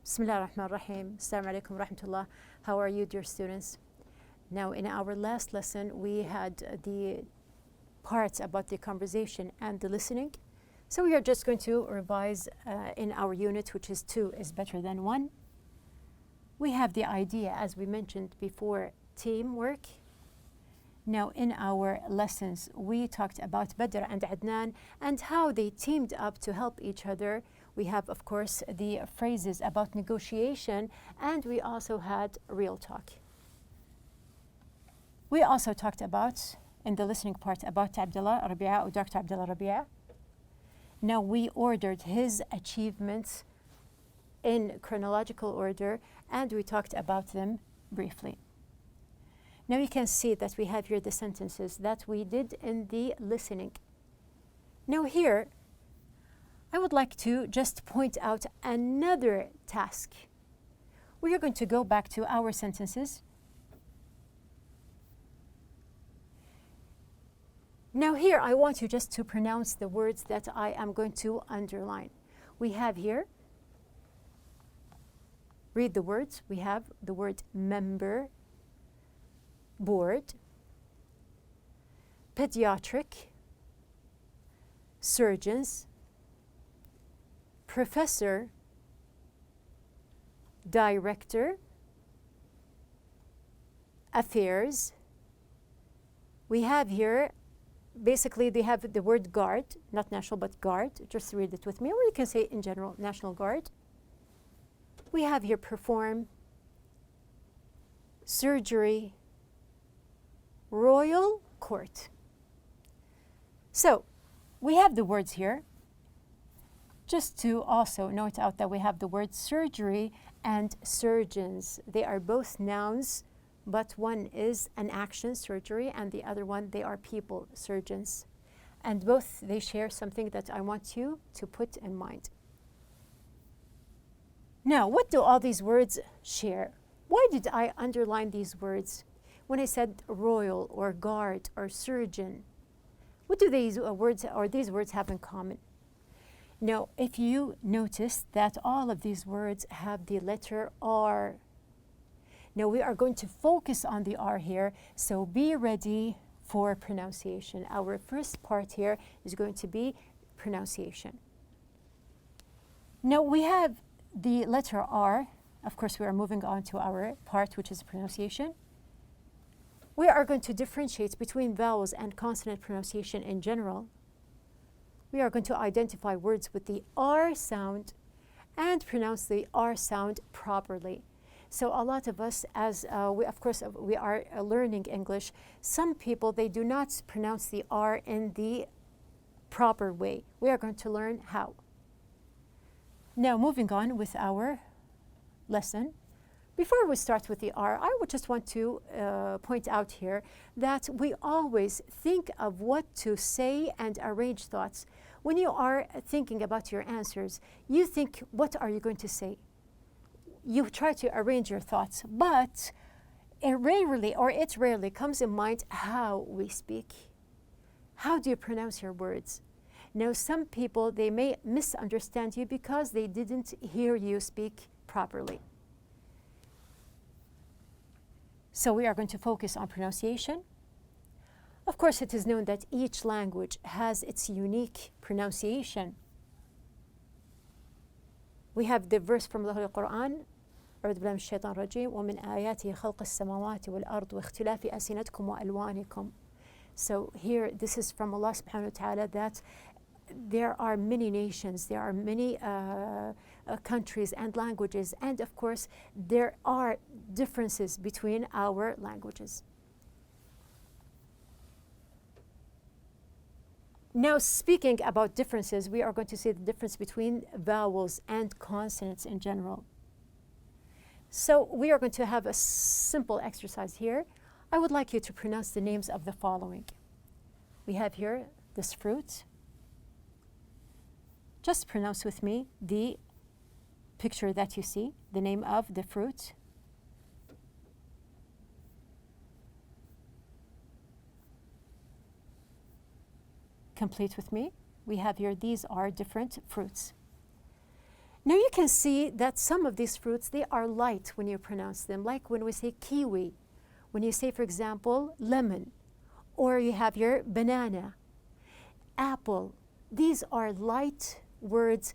Bismillah ar-Rahman ar-Rahim. Assalamu alaikum wa rahmatullah. How are you, dear students? Now, in our last lesson, we had the parts about the conversation and the listening. So we are just going to revise in our unit, which is 2 is better than 1. We have the idea, as we mentioned before, teamwork. Now, in our lessons, we talked about Badr and Adnan and how they teamed up to help each other. We have, of course, the phrases about negotiation, and we also had real talk. We also talked about, in the listening part, about Abdullah Rabi'a or Dr. Abdullah Rabi'a. Now, we ordered his achievements in chronological order, and we talked about them briefly. Now, you can see that we have here the sentences that we did in the listening. Now, here, I would like to just point out another task. We are going to go back to our sentences. Now here, I want you just to pronounce the words that I am going to underline. We have here, read the words. We have the word member, board, pediatric, surgeons, professor, director, affairs. We have here, basically they have the word guard, not national but guard, just read it with me, or you can say in general, National Guard. We have here perform, surgery, royal court. So we have the words here. Just to also note out that we have the word surgery and surgeons. They are both nouns, but one is an action, surgery, and the other one, they are people, surgeons. And both, they share something that I want you to put in mind. Now, what do all these words share? Why did I underline these words? When I said royal or guard or surgeon, what do these words have in common? Now, if you notice that all of these words have the letter R. Now, we are going to focus on the R here, so be ready for pronunciation. Our first part here is going to be pronunciation. Now, we have the letter R. Of course, we are moving on to our part, which is pronunciation. We are going to differentiate between vowels and consonant pronunciation in general. We are going to identify words with the R sound and pronounce the R sound properly. So a lot of us, as we are learning English, some people, they do not pronounce the R in the proper way. We are going to learn how. Now, moving on with our lesson. Before we start with the R, I would just want to point out here that we always think of what to say and arrange thoughts. When you are thinking about your answers, you think, what are you going to say? You try to arrange your thoughts, but it rarely comes in mind how we speak. How do you pronounce your words? Now, some people, they may misunderstand you because they didn't hear you speak properly. So we are going to focus on pronunciation. Of course, it is known that each language has its unique pronunciation. We have the verse from the Holy Quran, أعوذ بالله من الشيطان الرجيم ومن آياته خلق السماوات والأرض واختلاف ألسنتكم وألوانكم. So here, this is from Allah subhanahu wa ta'ala, that there are many nations, there are many countries and languages, and of course, there are differences between our languages. Now, speaking about differences, we are going to see the difference between vowels and consonants in general. So we are going to have a simple exercise here. I would like you to pronounce the names of the following. We have here this fruit. Just pronounce with me the picture that you see, the name of the fruit. Complete with me. We have here, these are different fruits. Now you can see that some of these fruits, they are light when you pronounce them, like when we say kiwi, when you say, for example, lemon, or you have your banana, apple. These are light words.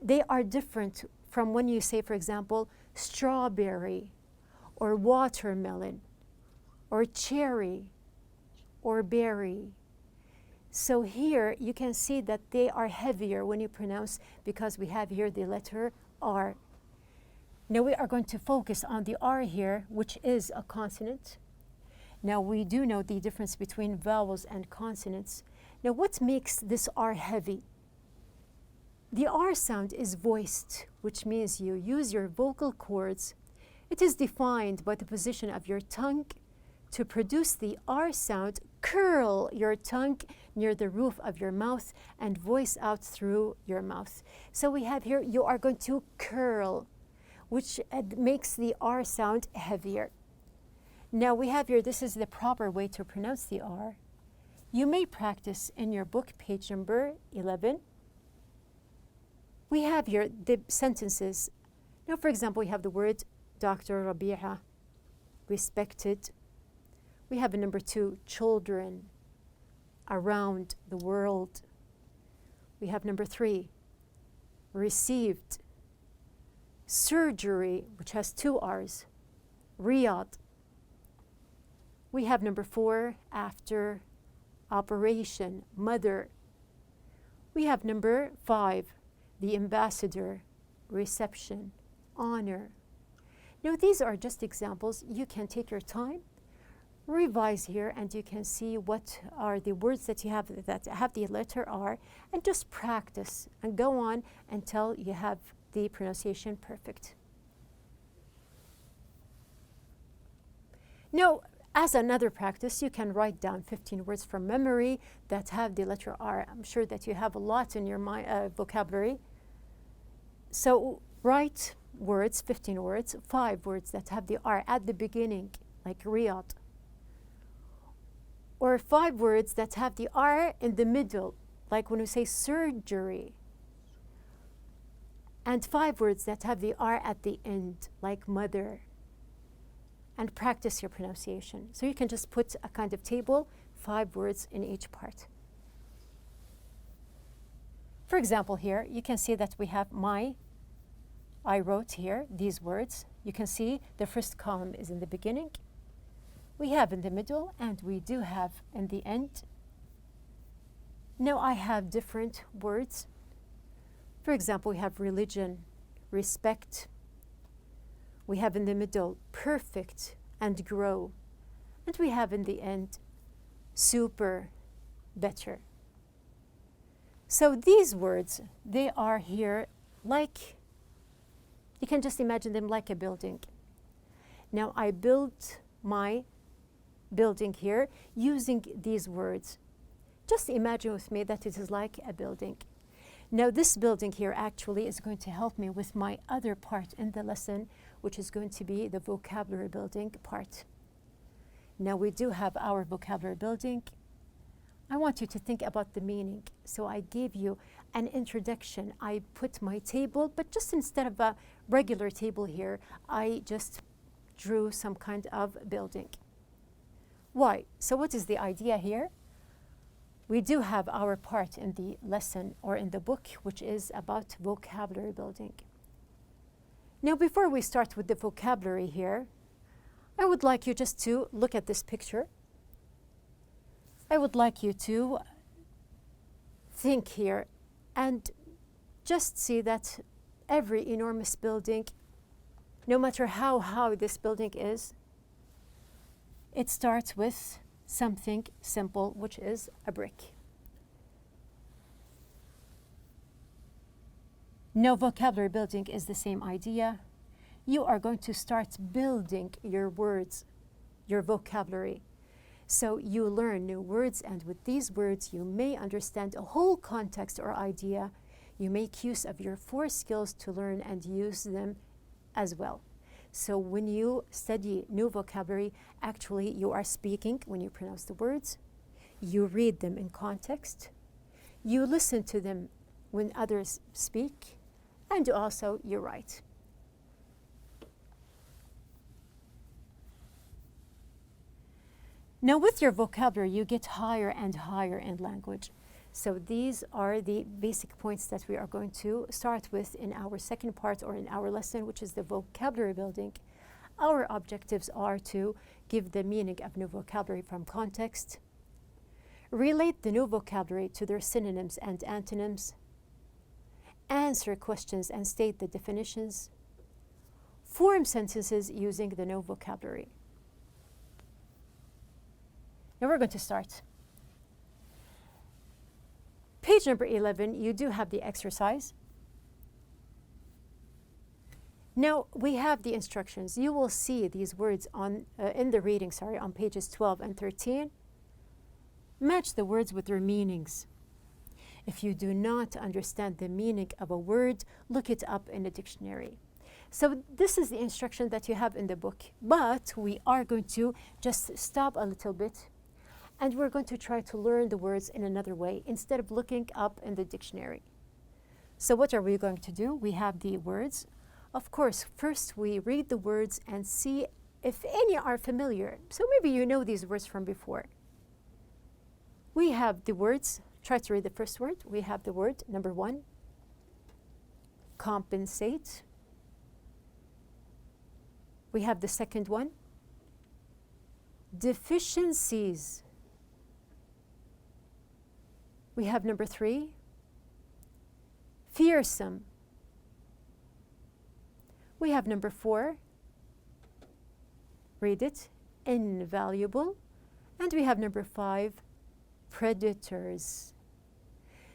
They are different from when you say, for example, strawberry, or watermelon, or cherry, or berry. So here you can see that they are heavier when you pronounce, because we have here the letter R. Now we are going to focus on the R here, which is a consonant. Now we do know the difference between vowels and consonants. Now what makes this R heavy? The R sound is voiced, which means you use your vocal cords. It is defined by the position of your tongue. To produce the R sound, curl your tongue near the roof of your mouth and voice out through your mouth. So we have here, you are going to curl, which makes the R sound heavier. Now we have here, this is the proper way to pronounce the R. You may practice in your book, page number 11. We have here the sentences. Now, for example, we have the word Dr. Rabi'a, respected. We have number 2, children, around the world. We have number 3, received, surgery, which has 2 R's, Riyadh. We have number 4, after, operation, mother. We have number 5, the ambassador, reception, honor. Now these are just examples. You can take your time, revise here, and you can see what are the words that you have that have the letter R, and just practice and go on until you have the pronunciation perfect. Now, as another practice, you can write down 15 words from memory that have the letter R. I'm sure that you have a lot in your vocabulary. So write words, 15 words, 5 words that have the R at the beginning, like Riyadh. Or 5 words that have the R in the middle, like when we say surgery. And 5 words that have the R at the end, like mother. And practice your pronunciation. So you can just put a kind of table, 5 words in each part. For example, here, you can see that we have I wrote here these words. You can see the first column is in the beginning. We have in the middle, and we do have in the end. Now I have different words. For example, we have religion, respect. We have in the middle, perfect and grow. And we have in the end, super, better. So these words, they are here like, you can just imagine them like a building. Now I built my building here using these words. Just imagine with me that it is like a building. Now this building here actually is going to help me with my other part in the lesson, which is going to be the vocabulary building part. Now we do have our vocabulary building. I want you to think about the meaning. So I gave you an introduction. I put my table, but just instead of a regular table here, I just drew some kind of building. Why? So what is the idea here? We do have our part in the lesson or in the book, which is about vocabulary building. Now, before we start with the vocabulary here, I would like you just to look at this picture. I would like you to think here and just see that every enormous building, no matter how high this building is, it starts with something simple, which is a brick. No, vocabulary building is the same idea. You are going to start building your words, your vocabulary. So you learn new words, and with these words, you may understand a whole context or idea. You make use of your 4 skills to learn and use them as well. So when you study new vocabulary, actually you are speaking when you pronounce the words. You read them in context. You listen to them when others speak. and also you're right. Now with your vocabulary, you get higher and higher in language. So these are the basic points that we are going to start with in our second part or in our lesson, which is the vocabulary building. Our objectives are to give the meaning of new vocabulary from context, relate the new vocabulary to their synonyms and antonyms, answer questions and state the definitions, form sentences using the new vocabulary. Now we're going to start. Page number 11, you do have the exercise. Now we have the instructions. You will see these words on in the reading, on pages 12 and 13. Match the words with their meanings. If you do not understand the meaning of a word, look it up in a dictionary. So this is the instruction that you have in the book, but we are going to just stop a little bit and we're going to try to learn the words in another way instead of looking up in the dictionary. So what are we going to do? We have the words. Of course, first we read the words and see if any are familiar. So maybe you know these words from before. We have the words. Try to read the first word. We have the word number 1, compensate. We have the second one, deficiencies. We have number 3, fearsome. We have number 4, read it, invaluable. And we have number 5, predators.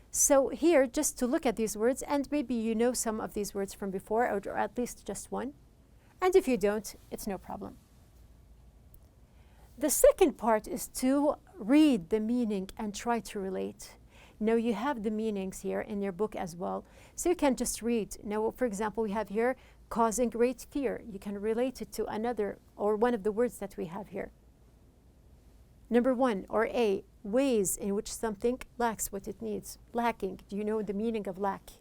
So here, just to look at these words, and maybe you know some of these words from before, or at least just one. And if you don't, it's no problem. The second part is to read the meaning and try to relate. Now you have the meanings here in your book as well, so you can just read. Now, for example, we have here causing great fear. You can relate it to another or one of the words that we have here. Number 1, or A, ways in which something lacks what it needs. Lacking. Do you know the meaning of lack?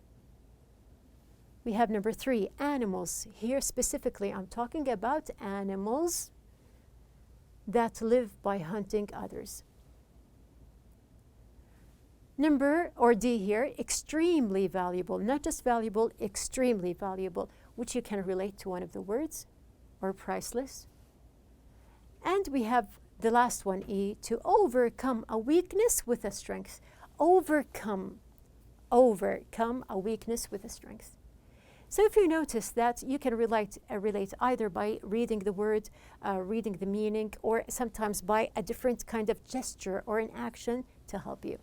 We have number 3, animals. Here specifically, I'm talking about animals that live by hunting others. Number, or D here, extremely valuable. Not just valuable, extremely valuable, which you can relate to one of the words, or priceless. And we have the last one, E, to overcome a weakness with a strength. Overcome a weakness with a strength. So if you notice that, you can relate either by reading the word, reading the meaning, or sometimes by a different kind of gesture or an action to help you.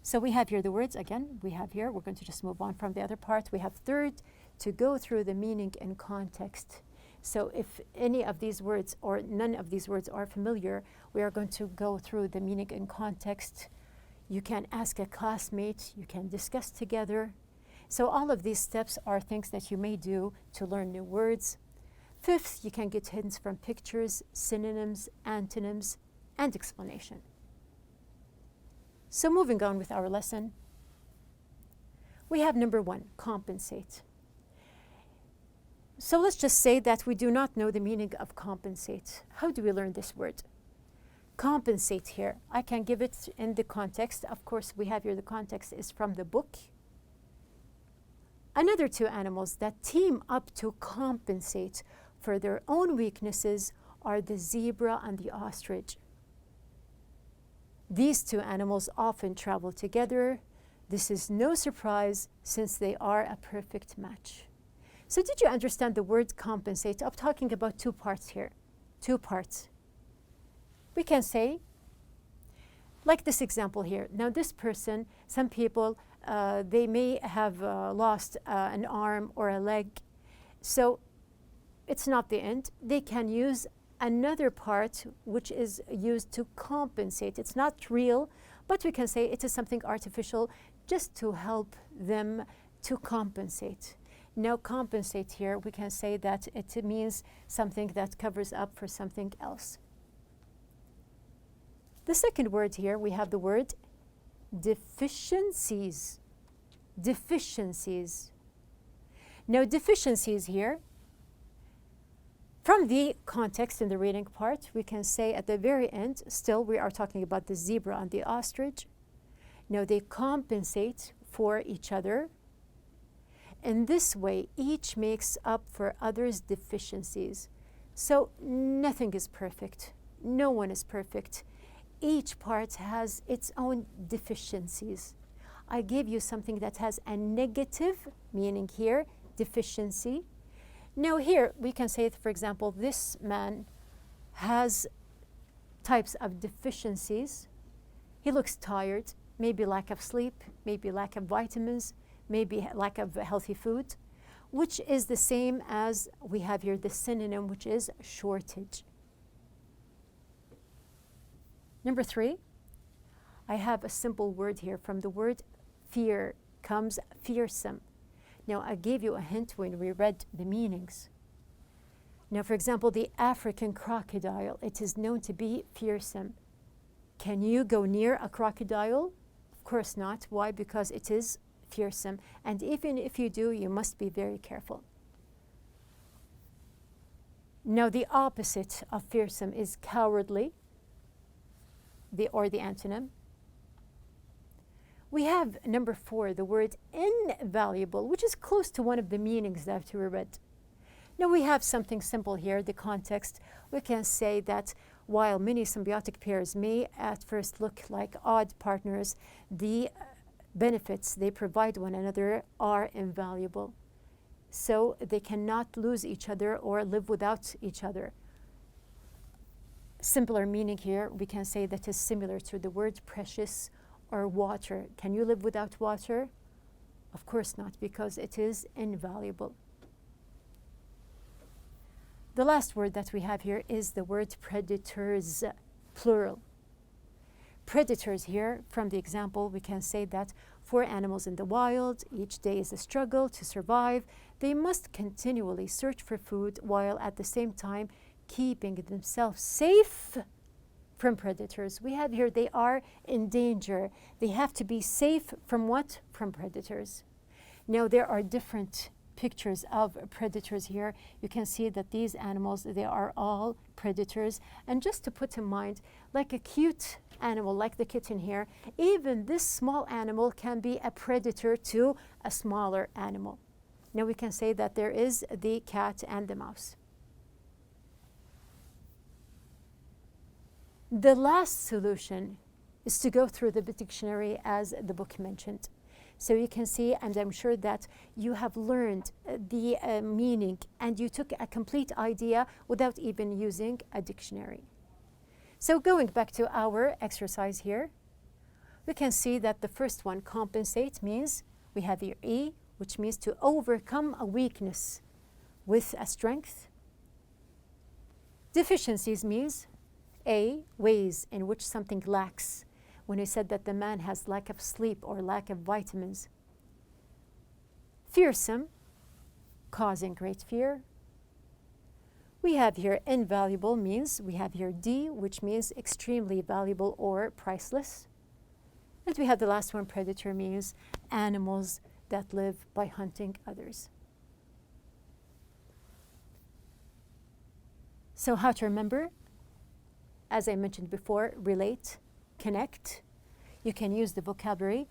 So we have here the words again. We have here, we're going to just move on from the other part. We have third, to go through the meaning in context. So if any of these words or none of these words are familiar, we are going to go through the meaning in context. You can ask a classmate, you can discuss together. So all of these steps are things that you may do to learn new words. Fifth, you can get hints from pictures, synonyms, antonyms, and explanation. So moving on with our lesson, we have number 1, compensate. So let's just say that we do not know the meaning of compensate. How do we learn this word? Compensate here, I can give it in the context. Of course, we have here the context is from the book. Another 2 animals that team up to compensate for their own weaknesses are the zebra and the ostrich. These 2 animals often travel together. This is no surprise since they are a perfect match. So did you understand the word compensate? I'm talking about 2 parts here. 2 parts. We can say, like this example here. Now this person, some people, they may have lost an arm or a leg. So it's not the end. They can use another part which is used to compensate. It's not real, but we can say it is something artificial just to help them to compensate. Now compensate here, we can say that it means something that covers up for something else. The second word here, we have the word deficiencies. Deficiencies. Now, deficiencies here, from the context in the reading part, we can say at the very end, still we are talking about the zebra and the ostrich. Now, they compensate for each other. In this way, each makes up for others' deficiencies. So nothing is perfect. No one is perfect. Each part has its own deficiencies. I gave you something that has a negative meaning here, deficiency. Now here we can say, for example, this man has types of deficiencies. He looks tired, maybe lack of sleep, maybe lack of vitamins, maybe lack of healthy food, which is the same as we have here the synonym, which is shortage. Number 3, I have a simple word here. From the word fear comes fearsome. Now, I gave you a hint when we read the meanings. Now, for example, the African crocodile, it is known to be fearsome. Can you go near a crocodile? Of course not. Why? Because it is fearsome. And even if you do, you must be very careful. Now, the opposite of fearsome is cowardly, or the antonym. We have number 4, the word invaluable, which is close to one of the meanings that we read. Now we have something simple here, the context. We can say that while many symbiotic pairs may at first look like odd partners, the benefits they provide one another are invaluable. So they cannot lose each other or live without each other. Simpler meaning here, we can say that is similar to the word precious or water. Can you live without water? Of course not, because it is invaluable. The last word that we have here is the word predators, plural. Predators here, from the example, we can say that for animals in the wild, each day is a struggle to survive. They must continually search for food while at the same time keeping themselves safe from predators. We have here they are in danger. They have to be safe from what? From predators. Now there are different pictures of predators here. You can see that these animals, they are all predators. And just to put in mind, like a cute animal, like the kitten here, even this small animal can be a predator to a smaller animal. Now we can say that there is the cat and the mouse. The last solution is to go through the dictionary as the book mentioned. So you can see, and I'm sure that you have learned the meaning and you took a complete idea without even using a dictionary. So going back to our exercise here, we can see that the first one, compensate, means we have here E, which means to overcome a weakness with a strength. Deficiencies means A, ways in which something lacks. When we said that the man has lack of sleep or lack of vitamins. Fearsome, causing great fear. We have here invaluable means, we have here D, which means extremely valuable or priceless. And we have the last one, predator, means animals that live by hunting others. So how to remember? As I mentioned before, relate, connect. You can use the vocabulary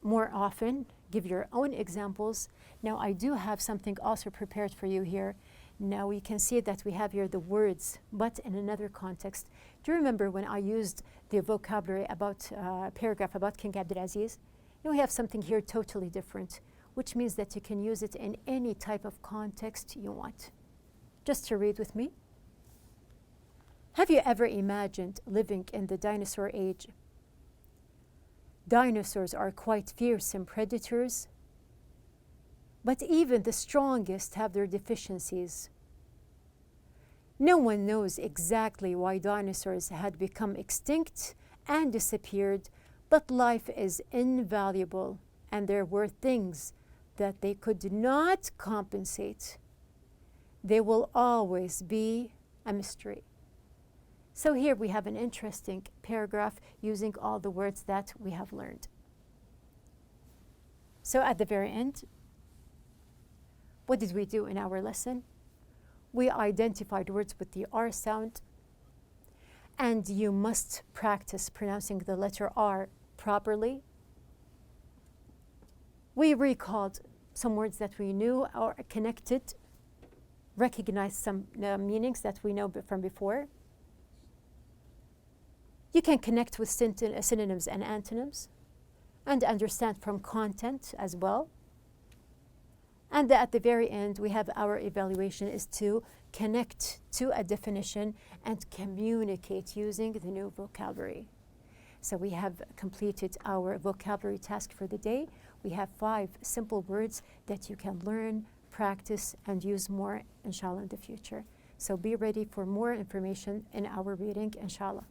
more often, give your own examples. Now I do have something also prepared for you here. Now we can see that we have here the words, but in another context. Do you remember when I used the vocabulary about paragraph about King Abdulaziz? Now we have something here totally different, which means that you can use it in any type of context you want. Just to read with me. Have you ever imagined living in the dinosaur age? Dinosaurs are quite fearsome predators, but even the strongest have their deficiencies. No one knows exactly why dinosaurs had become extinct and disappeared, but life is invaluable, and there were things that they could not compensate. They will always be a mystery. So here we have an interesting paragraph using all the words that we have learned. So at the very end, what did we do in our lesson? We identified words with the R sound, and you must practice pronouncing the letter R properly. We recalled some words that we knew or connected, recognized some meanings that we know from before. You can connect with synonyms and antonyms and understand from content as well. And at the very end, we have our evaluation is to connect to a definition and communicate using the new vocabulary. So we have completed our vocabulary task for the day. We have 5 simple words that you can learn, practice, and use more, inshallah, in the future. So be ready for more information in our reading, inshallah.